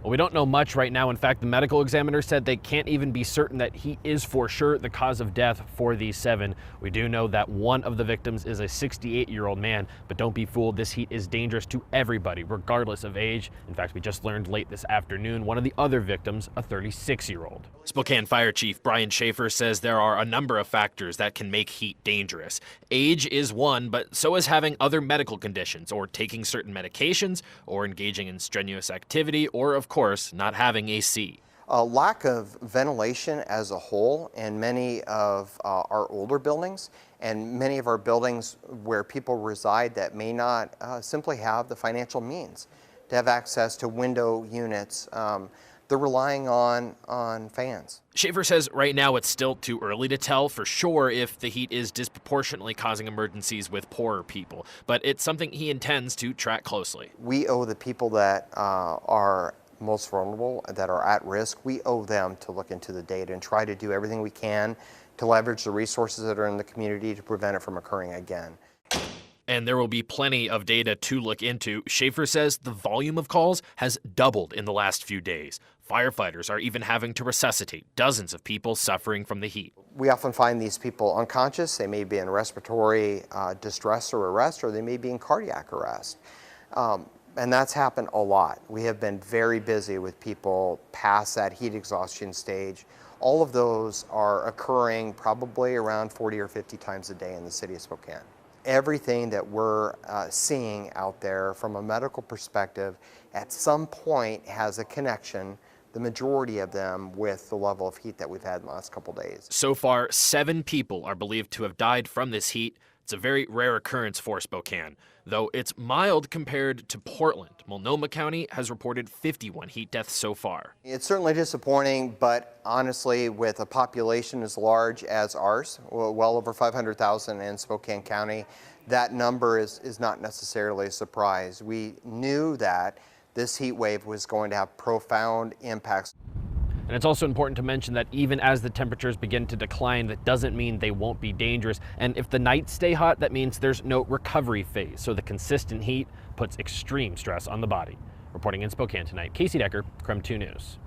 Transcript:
Well, we don't know much right now. In fact, the medical examiner said they can't even be certain that heat is for sure the cause of death for these 7. We do know that one of the victims is a 68-year-old man, but don't be fooled, this heat is dangerous to everybody, regardless of age. In fact, we just learned late this afternoon one of the other victims, a 36-year-old. Spokane Fire Chief Brian Schaefer says there are a number of factors that can make heat dangerous. Age is one, but so is having other medical conditions, or taking certain medications, or engaging in strenuous activity, or of course, not having AC. A lack of ventilation as a whole in many of our older buildings and many of our buildings where people reside that may not simply have the financial means to have access to window units. They're relying on fans. Schaefer says right now it's still too early to tell for sure if the heat is disproportionately causing emergencies with poorer people, but it's something he intends to track closely. We owe the people that are most vulnerable, that are at risk, we owe them to look into the data and try to do everything we can to leverage the resources that are in the community to prevent it from occurring again. And there will be plenty of data to look into. Schaefer says the volume of calls has doubled in the last few days. Firefighters are even having to resuscitate dozens of people suffering from the heat. We often find these people unconscious. They may be in respiratory distress or arrest, or they may be in cardiac arrest. And that's happened a lot. We have been very busy with people past that heat exhaustion stage. All of those are occurring probably around 40 or 50 times a day in the city of Spokane. Everything that we're seeing out there from a medical perspective at some point has a connection, the majority of them, with the level of heat that we've had in the last couple days. So far, 7 people are believed to have died from this heat. It's a very rare occurrence for Spokane, though it's mild compared to Portland. Multnomah County has reported 51 heat deaths so far. It's certainly disappointing, but honestly, with a population as large as ours, well over 500,000 in Spokane County, that number is not necessarily a surprise. We knew that this heat wave was going to have profound impacts. And it's also important to mention that even as the temperatures begin to decline, that doesn't mean they won't be dangerous. And if the nights stay hot, that means there's no recovery phase. So the consistent heat puts extreme stress on the body. Reporting in Spokane tonight, Casey Decker, KREM 2 News.